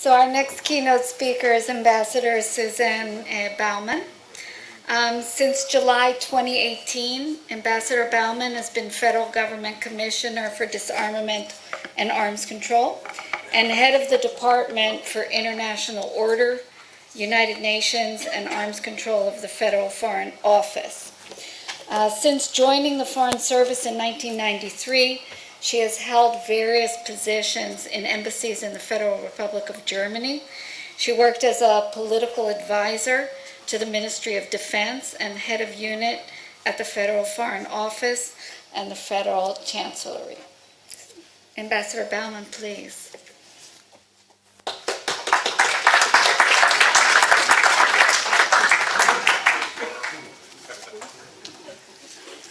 So our next keynote speaker is Ambassador Susanne Baumann. Since July 2018, Ambassador Baumann has been Federal Government Commissioner for Disarmament and Arms Control and head of the Department for International Order, United Nations, and Arms Control of the Federal Foreign Office. Since joining the Foreign Service in 1993, she has held various positions in embassies in the Federal Republic of Germany. She worked as a political advisor to the Ministry of Defense and head of unit at the Federal Foreign Office and the Federal Chancellery. Ambassador Baumann, please.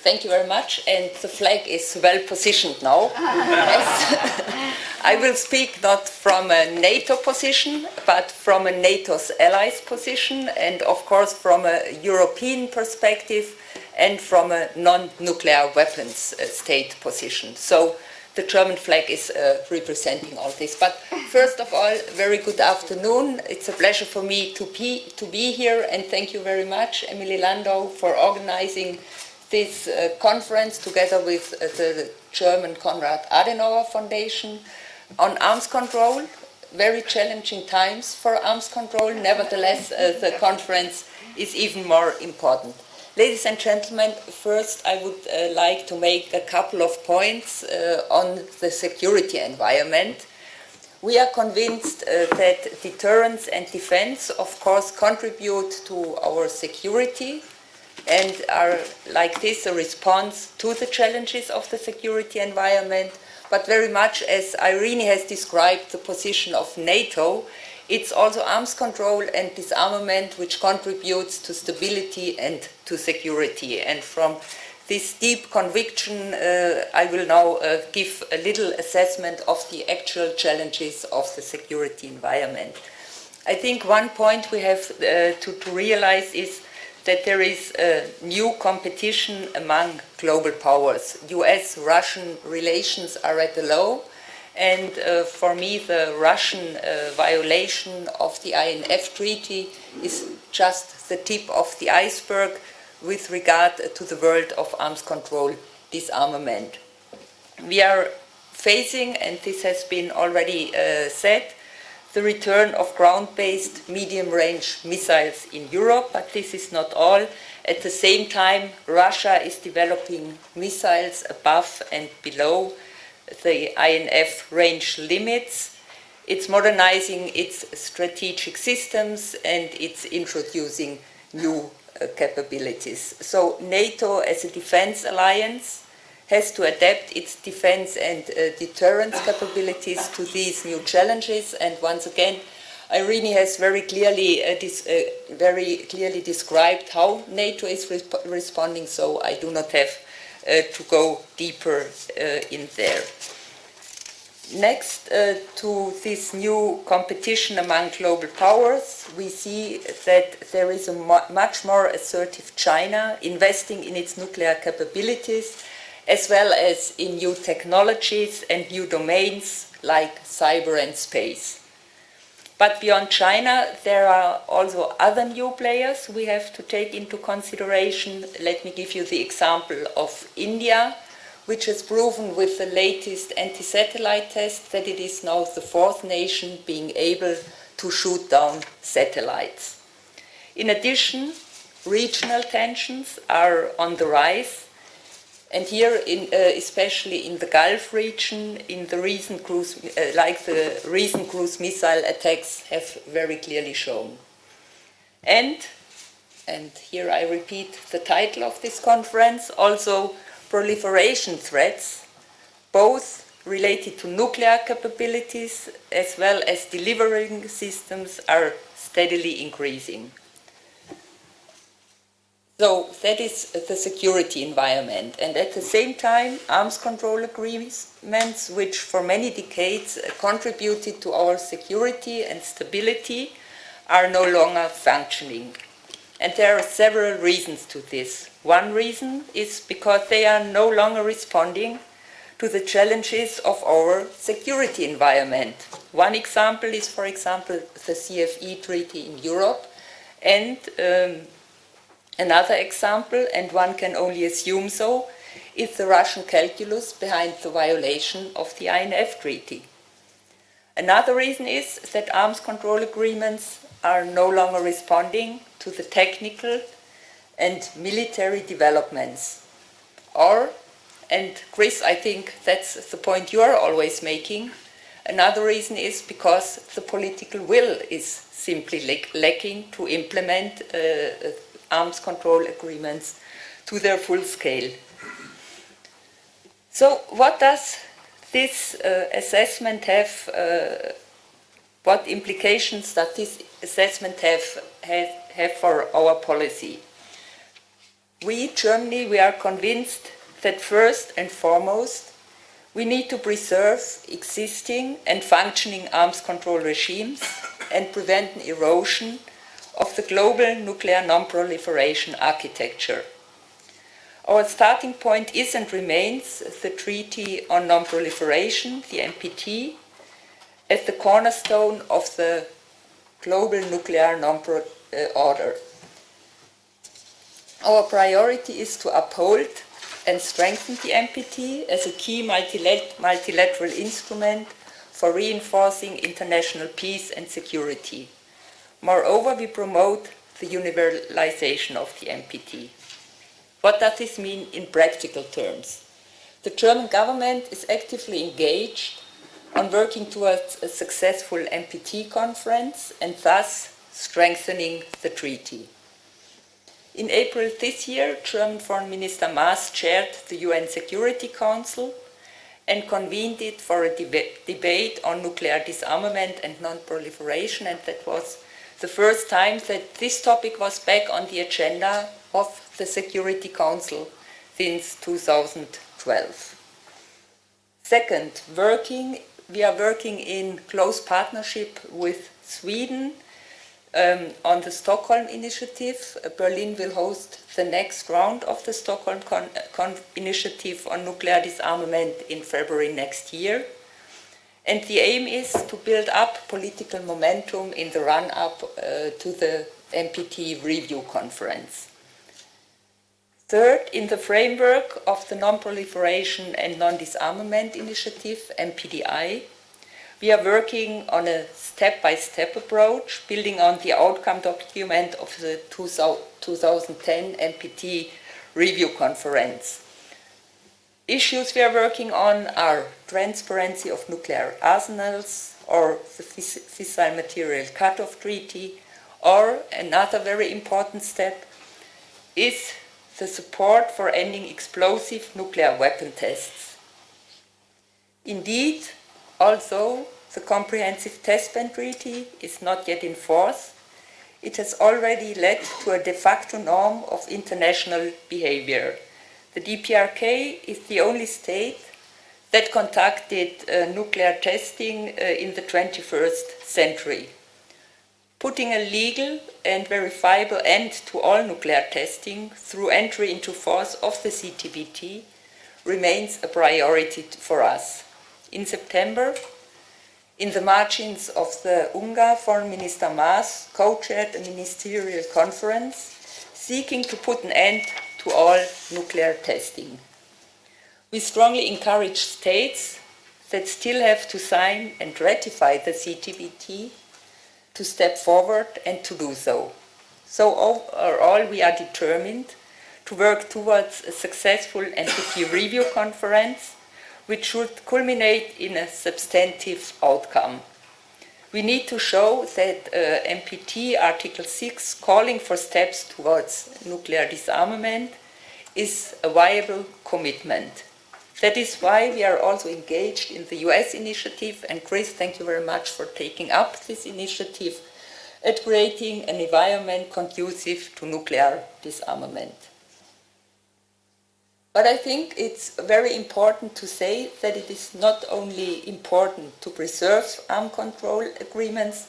Thank you very much, and the flag is well positioned now. Yes. I will speak not from a NATO position, but from a NATO's allies position, and of course from a European perspective and from a non-nuclear weapons state position. So the German flag is representing all this. But first of all, very good afternoon. It's a pleasure for me to be here, and thank you very much, Emily Landau, for organizing this conference together with the German Konrad-Adenauer Foundation on arms control. Very challenging times for arms control. Nevertheless, the conference is even more important. Ladies and gentlemen, first I would like to make a couple of points on the security environment. We are convinced that deterrence and defense, of course, contribute to our security and are, like this, a response to the challenges of the security environment. But very much, as Irene has described the position of NATO, it's also arms control and disarmament which contributes to stability and to security. And from this deep conviction, I will now give a little assessment of the actual challenges of the security environment. I think one point we have to realize is that there is new competition among global powers. US-Russian relations are at a low, and for me the Russian violation of the INF Treaty is just the tip of the iceberg with regard to the world of arms control disarmament. We are facing, and this has been already said, the return of ground-based medium-range missiles in Europe, but this is not all. At the same time, Russia is developing missiles above and below the INF range limits. It's modernizing its strategic systems and it's introducing new capabilities. So NATO, as a defense alliance, has to adapt its defense and deterrence capabilities to these new challenges. And once again, Irene has very clearly described how NATO is responding, so I do not have to go deeper in there. Next to this new competition among global powers, we see that there is a much more assertive China investing in its nuclear capabilities, as well as in new technologies and new domains like cyber and space. But beyond China, there are also other new players we have to take into consideration. Let me give you the example of India, which has proven with the latest anti-satellite test that it is now the fourth nation being able to shoot down satellites. In addition, regional tensions are on the rise. And here, especially in the Gulf region, in the recent cruise missile attacks have very clearly shown. And here I repeat the title of this conference, also proliferation threats, both related to nuclear capabilities as well as delivering systems, are steadily increasing. So that is the security environment, and at the same time, arms control agreements, which for many decades contributed to our security and stability, are no longer functioning. And there are several reasons to this. One reason is because they are no longer responding to the challenges of our security environment. One example is, for example, the CFE treaty in Europe, and another example, and one can only assume so, is the Russian calculus behind the violation of the INF treaty. Another reason is that arms control agreements are no longer responding to the technical and military developments. Or, and Chris, I think that's the point you are always making, another reason is because the political will is simply lacking to implement arms control agreements to their full scale. So what does this assessment have, what implications does this assessment have for our policy? We, Germany, we are convinced that first and foremost, we need to preserve existing and functioning arms control regimes and prevent an erosion of the global nuclear non-proliferation architecture. Our starting point is and remains the Treaty on Non-Proliferation, the NPT, as the cornerstone of the global nuclear order. Our priority is to uphold and strengthen the NPT as a key multilateral instrument for reinforcing international peace and security. Moreover, we promote the universalization of the NPT. What does this mean in practical terms? The German government is actively engaged on working towards a successful NPT conference and thus strengthening the treaty. In April this year, German Foreign Minister Maas chaired the UN Security Council and convened it for a debate on nuclear disarmament and non-proliferation, and that was the first time that this topic was back on the agenda of the Security Council since 2012. Second, we are working in close partnership with Sweden on the Stockholm Initiative. Berlin will host the next round of the Stockholm Initiative on nuclear disarmament in February next year. And the aim is to build up political momentum in the run-up to the NPT review conference. Third, in the framework of the Non-Proliferation and Non-Disarmament Initiative, NPDI, we are working on a step-by-step approach, building on the outcome document of the 2010 NPT review conference. Issues we are working on are transparency of nuclear arsenals, or the fissile material cutoff treaty, or another very important step is the support for ending explosive nuclear weapon tests. Indeed, although the Comprehensive Test Ban Treaty is not yet in force, it has already led to a de facto norm of international behavior. The DPRK is the only state that conducted nuclear testing in the 21st century. Putting a legal and verifiable end to all nuclear testing through entry into force of the CTBT remains a priority for us. In September, in the margins of the UNGA, Foreign Minister Maas co-chaired a ministerial conference seeking to put an end to all nuclear testing. We strongly encourage states that still have to sign and ratify the CTBT to step forward and to do so. So overall, we are determined to work towards a successful NPT review conference, which should culminate in a substantive outcome. We need to show that NPT Article 6, calling for steps towards nuclear disarmament, is a viable commitment. That is why we are also engaged in the US initiative, and Chris, thank you very much for taking up this initiative at creating an environment conducive to nuclear disarmament. But I think it's very important to say that it is not only important to preserve arms control agreements,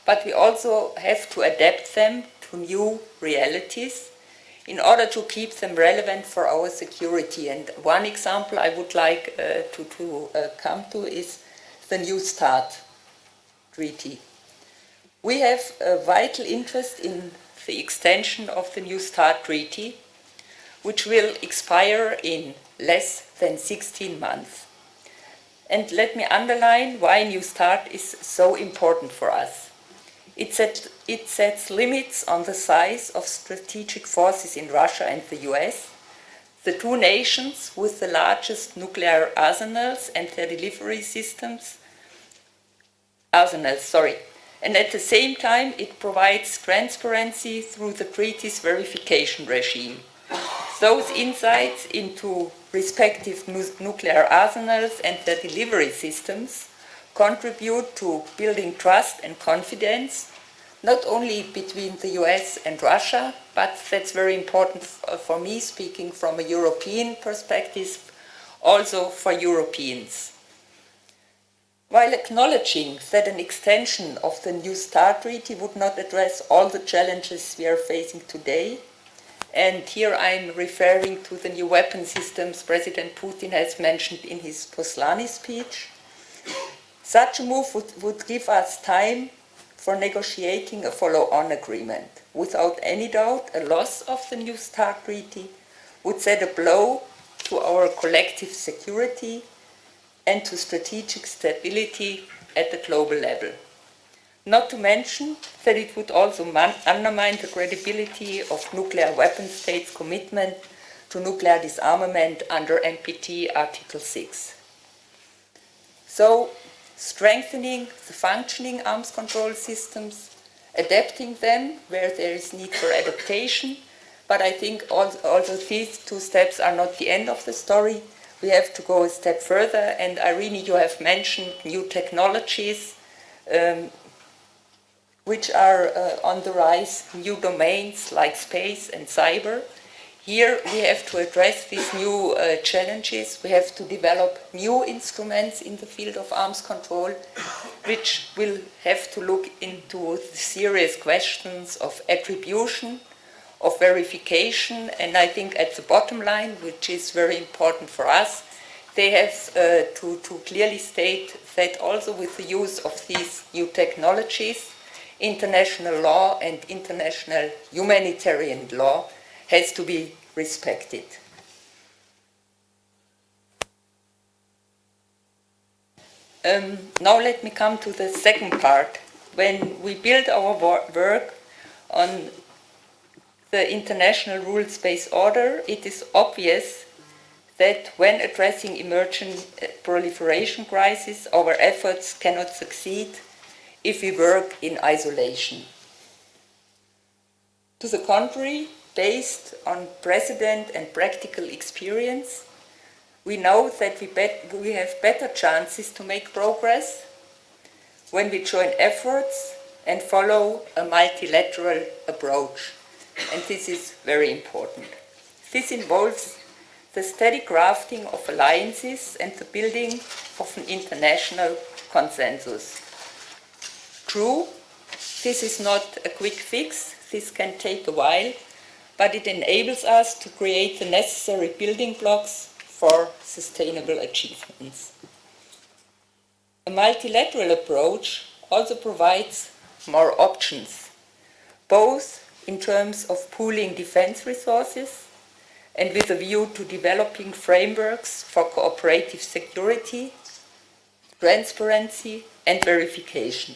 but we also have to adapt them to new realities in order to keep them relevant for our security. And one example I would like to come to is the New START. Treaty. We have a vital interest in the extension of the New START Treaty, which will expire in less than 16 months. And let me underline why New START is so important for us. It sets limits on the size of strategic forces in Russia and the US, the two nations with the largest nuclear arsenals and their delivery systems. And at the same time, it provides transparency through the treaty's verification regime. Those insights into respective nuclear arsenals and their delivery systems contribute to building trust and confidence, not only between the US and Russia, but that's very important for me, speaking from a European perspective, also for Europeans. While acknowledging that an extension of the New START Treaty would not address all the challenges we are facing today, and here I'm referring to the new weapon systems President Putin has mentioned in his Poslani speech, such a move would give us time for negotiating a follow-on agreement. Without any doubt, a loss of the New START Treaty would set a blow to our collective security and to strategic stability at the global level. Not to mention that it would also undermine the credibility of nuclear weapon states' commitment to nuclear disarmament under NPT Article 6. So, strengthening the functioning arms control systems, adapting them where there is need for adaptation, but I think also these two steps are not the end of the story. We have to go a step further, and Irene, you have mentioned new technologies which are on the rise, new domains like space and cyber. Here we have to address these new challenges. We have to develop new instruments in the field of arms control, which will have to look into the serious questions of attribution, of verification, and I think at the bottom line, which is very important for us, they have to clearly state that also with the use of these new technologies, international law and international humanitarian law has to be respected. Now let me come to the second part. When we build our work on the international rules-based order, it is obvious that when addressing emerging proliferation crises, our efforts cannot succeed if we work in isolation. To the contrary, based on precedent and practical experience, we know that we have better chances to make progress when we join efforts and follow a multilateral approach. And this is very important. This involves the steady crafting of alliances and the building of an international consensus. True, this is not a quick fix, this can take a while, but it enables us to create the necessary building blocks for sustainable achievements. A multilateral approach also provides more options, both in terms of pooling defense resources and with a view to developing frameworks for cooperative security, transparency, and verification.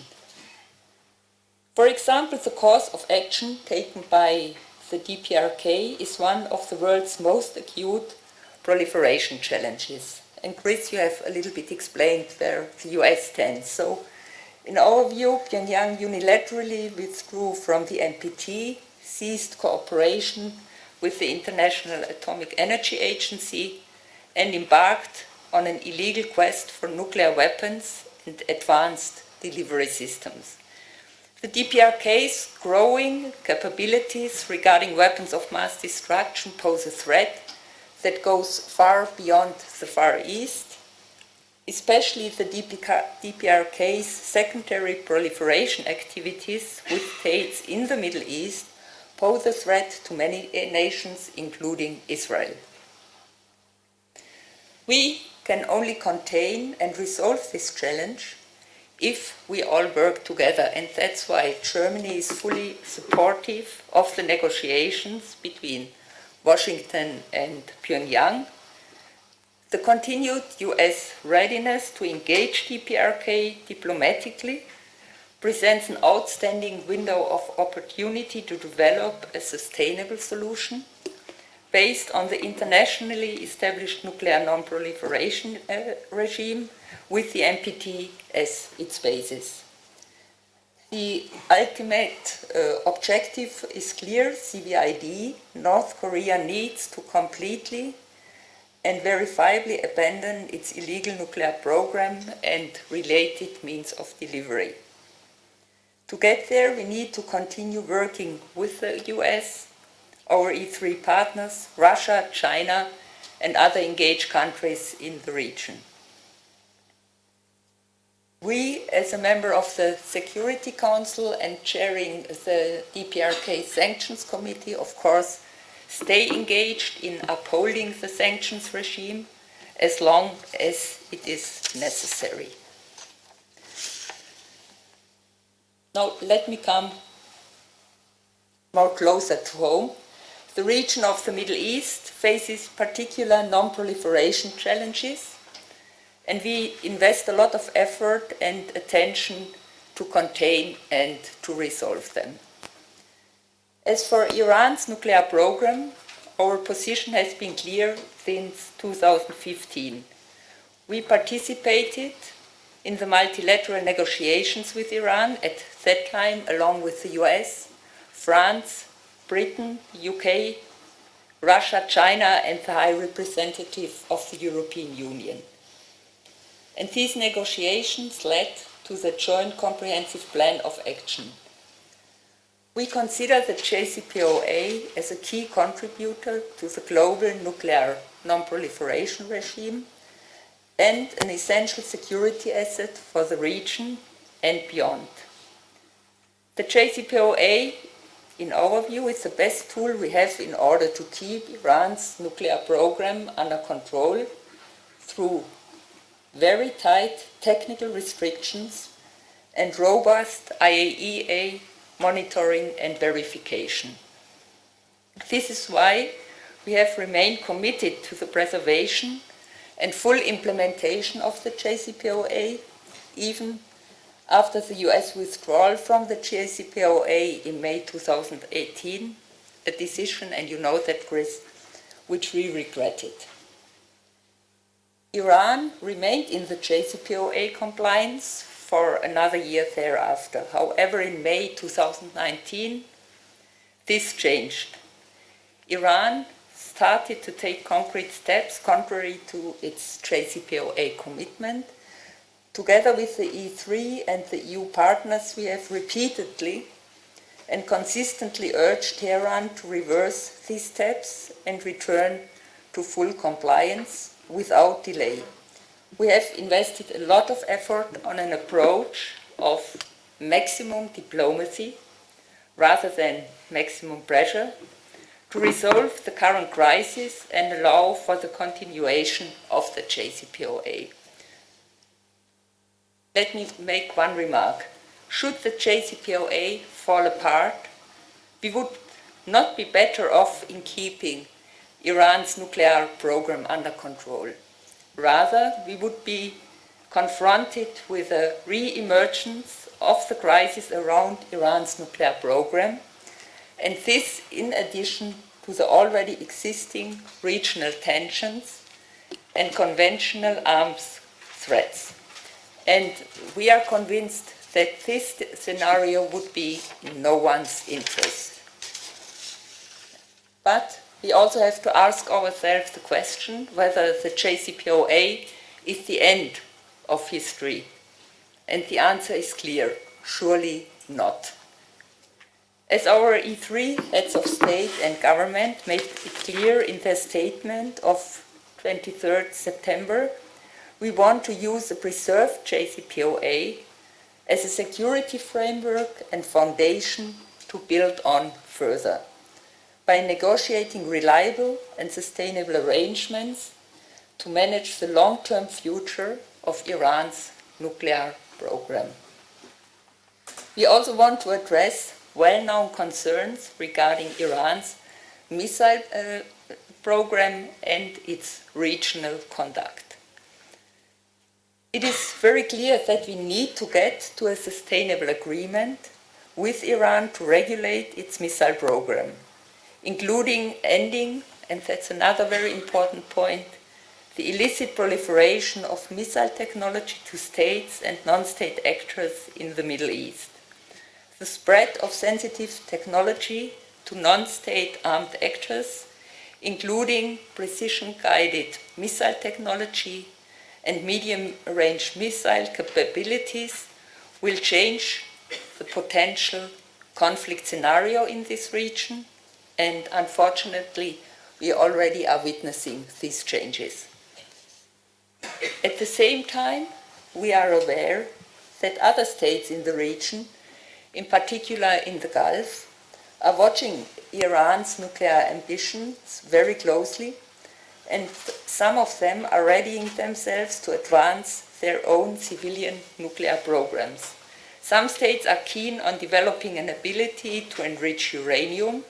For example, the course of action taken by the DPRK is one of the world's most acute proliferation challenges. And Chris, you have a little bit explained where the US stands. So, in our view, Pyongyang unilaterally withdrew from the NPT, ceased cooperation with the International Atomic Energy Agency, and embarked on an illegal quest for nuclear weapons and advanced delivery systems. The DPRK's growing capabilities regarding weapons of mass destruction pose a threat that goes far beyond the Far East. Especially the DPRK's secondary proliferation activities with states in the Middle East pose a threat to many nations, including Israel. We can only contain and resolve this challenge if we all work together. And that's why Germany is fully supportive of the negotiations between Washington and Pyongyang. The continued US readiness to engage DPRK diplomatically presents an outstanding window of opportunity to develop a sustainable solution based on the internationally established nuclear non-proliferation regime with the NPT as its basis. The ultimate objective is clear, CVID. North Korea needs to completely and verifiably abandon its illegal nuclear program and related means of delivery. To get there, we need to continue working with the US, our E3 partners, Russia, China, and other engaged countries in the region. We, as a member of the Security Council and chairing the DPRK Sanctions Committee, of course, stay engaged in upholding the sanctions regime as long as it is necessary. Now, let me come more closer to home. The region of the Middle East faces particular non-proliferation challenges, and we invest a lot of effort and attention to contain and to resolve them. As for Iran's nuclear program, our position has been clear since 2015. We participated in the multilateral negotiations with Iran at that time, along with the US, France, Britain, UK, Russia, China, and the High Representative of the European Union. And these negotiations led to the Joint Comprehensive Plan of Action. We consider the JCPOA as a key contributor to the global nuclear non-proliferation regime and an essential security asset for the region and beyond. The JCPOA, in our view, is the best tool we have in order to keep Iran's nuclear program under control through very tight technical restrictions and robust IAEA monitoring and verification. This is why we have remained committed to the preservation and full implementation of the JCPOA, even after the US withdrawal from the JCPOA in May 2018, a decision, and you know that, Chris, which we regretted. Iran remained in the JCPOA compliance for another year thereafter. However, in May 2019, this changed. Iran started to take concrete steps contrary to its JCPOA commitment. Together with the E3 and the EU partners, we have repeatedly and consistently urged Tehran to reverse these steps and return to full compliance without delay. We have invested a lot of effort on an approach of maximum diplomacy rather than maximum pressure to resolve the current crisis and allow for the continuation of the JCPOA. Let me make one remark. Should the JCPOA fall apart, we would not be better off in keeping Iran's nuclear program under control. Rather, we would be confronted with a re-emergence of the crisis around Iran's nuclear program, and this in addition to the already existing regional tensions and conventional arms threats. And we are convinced that this scenario would be in no one's interest. But we also have to ask ourselves the question whether the JCPOA is the end of history. And the answer is clear: surely not. As our E3 heads of state and government made it clear in their statement of 23rd September, we want to use the preserved JCPOA as a security framework and foundation to build on further, by negotiating reliable and sustainable arrangements to manage the long-term future of Iran's nuclear program. We also want to address well-known concerns regarding Iran's missile program and its regional conduct. It is very clear that we need to get to a sustainable agreement with Iran to regulate its missile program, including ending, and that's another very important point, the illicit proliferation of missile technology to states and non-state actors in the Middle East, the spread of sensitive technology to non-state armed actors, including precision-guided missile technology and medium-range missile capabilities, will change the potential conflict scenario in this region, and unfortunately, we already are witnessing these changes. At the same time, we are aware that other states in the region, in particular in the Gulf, are watching Iran's nuclear ambitions very closely, and some of them are readying themselves to advance their own civilian nuclear programs. Some states are keen on developing an ability to enrich uranium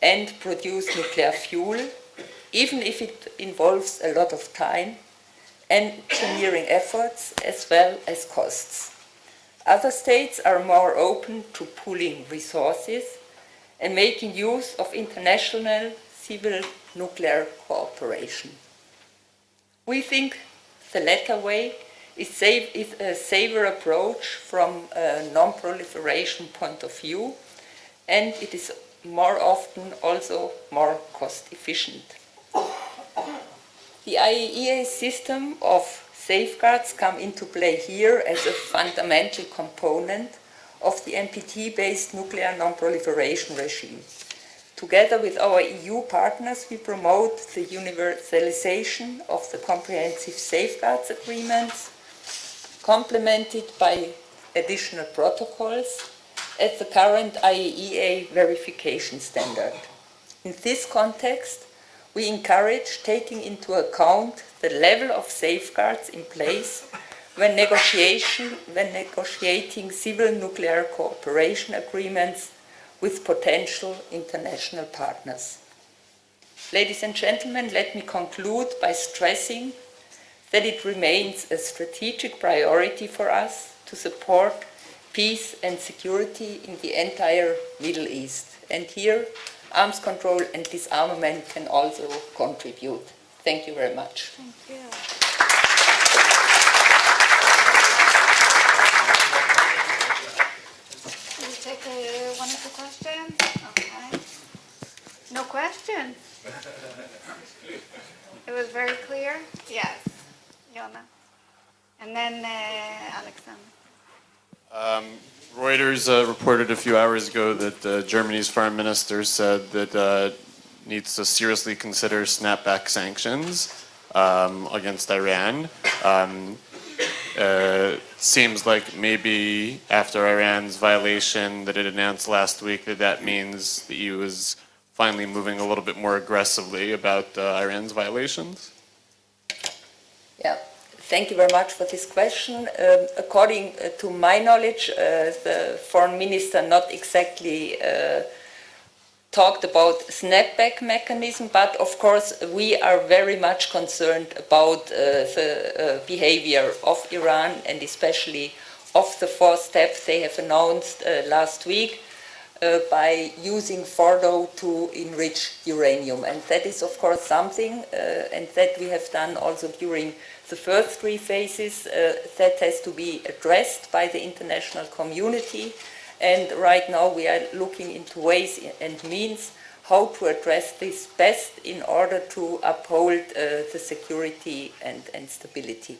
and produce nuclear fuel, even if it involves a lot of time, engineering efforts, as well as costs. Other states are more open to pooling resources and making use of international civil nuclear cooperation. We think the latter way is a safer approach from a non-proliferation point of view, and it is more often also more cost efficient. The IAEA system of safeguards come into play here as a fundamental component of the NPT-based nuclear non-proliferation regime. Together with our EU partners, we promote the universalization of the comprehensive safeguards agreements, complemented by additional protocols at the current IAEA verification standard. In this context, we encourage taking into account the level of safeguards in place when negotiating civil nuclear cooperation agreements with potential international partners. Ladies and gentlemen, let me conclude by stressing that it remains a strategic priority for us to support peace and security in the entire Middle East. And here, arms control and disarmament can also contribute. Thank you very much. Thank you. We'll take one or two questions. Okay. No questions? It was very clear? Yes. Yona. And then Alexander. Reuters reported a few hours ago that Germany's foreign minister said that needs to seriously consider snapback sanctions against Iran. Seems like maybe after Iran's violation that it announced last week that means the EU is finally moving a little bit more aggressively about Iran's violations. Yeah. Thank you very much for this question. According to my knowledge, the foreign minister not exactly talked about snapback mechanism, but of course we are very much concerned about the behavior of Iran and especially of the 4 steps they have announced last week by using Fordo to enrich uranium. And that is of course something and that we have done also during the first 3 phases that has to be addressed by the international community. And right now we are looking into ways and means how to address this best in order to uphold the security and stability.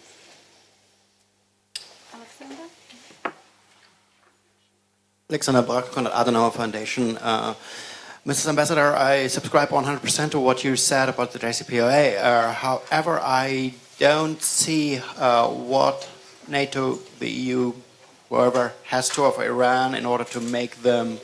Alexander? Alexander Brack, Konrad-Adenauer Foundation. Mrs. Ambassador, I subscribe 100% to what you said about the JCPOA. However, I don't see what NATO, the EU, whoever has to offer Iran in order to make them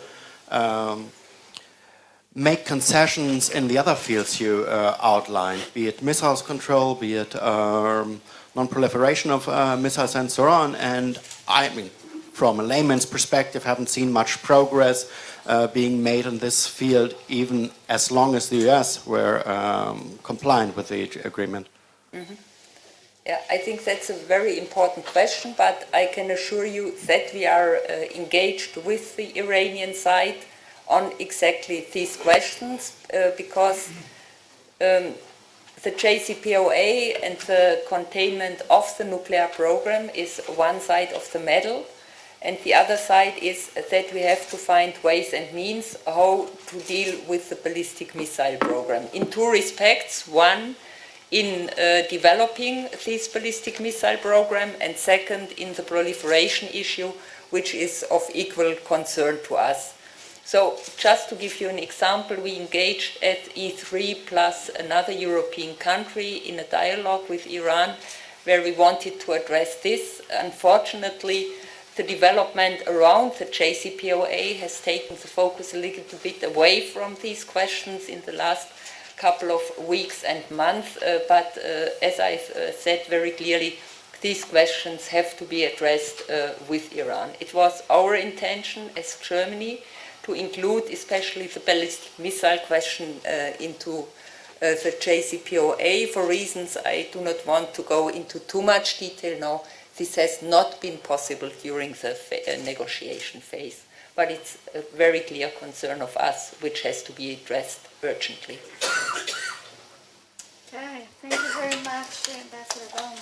make concessions in the other fields you outlined, be it missiles control, be it non-proliferation of missiles and so on. And I mean, from a layman's perspective, haven't seen much progress being made in this field, even as long as the US were compliant with the agreement. Mm-hmm. Yeah, I think that's a very important question, but I can assure you that we are engaged with the Iranian side on exactly these questions because the JCPOA and the containment of the nuclear program is one side of the medal, and the other side is that we have to find ways and means how to deal with the ballistic missile program in two respects. One, in developing this ballistic missile program, and second, in the proliferation issue, which is of equal concern to us. So just to give you an example, we engaged at E3 plus another European country in a dialogue with Iran where we wanted to address this. Unfortunately, the development around the JCPOA has taken the focus a little bit away from these questions in the last couple of weeks and months, but as I've said very clearly, these questions have to be addressed with Iran. It was our intention as Germany to include especially the ballistic missile question into the JCPOA for reasons I do not want to go into too much detail now. This has not been possible during the negotiation phase, but it's a very clear concern of us which has to be addressed urgently. Okay, thank you very much, Ambassador Baumann.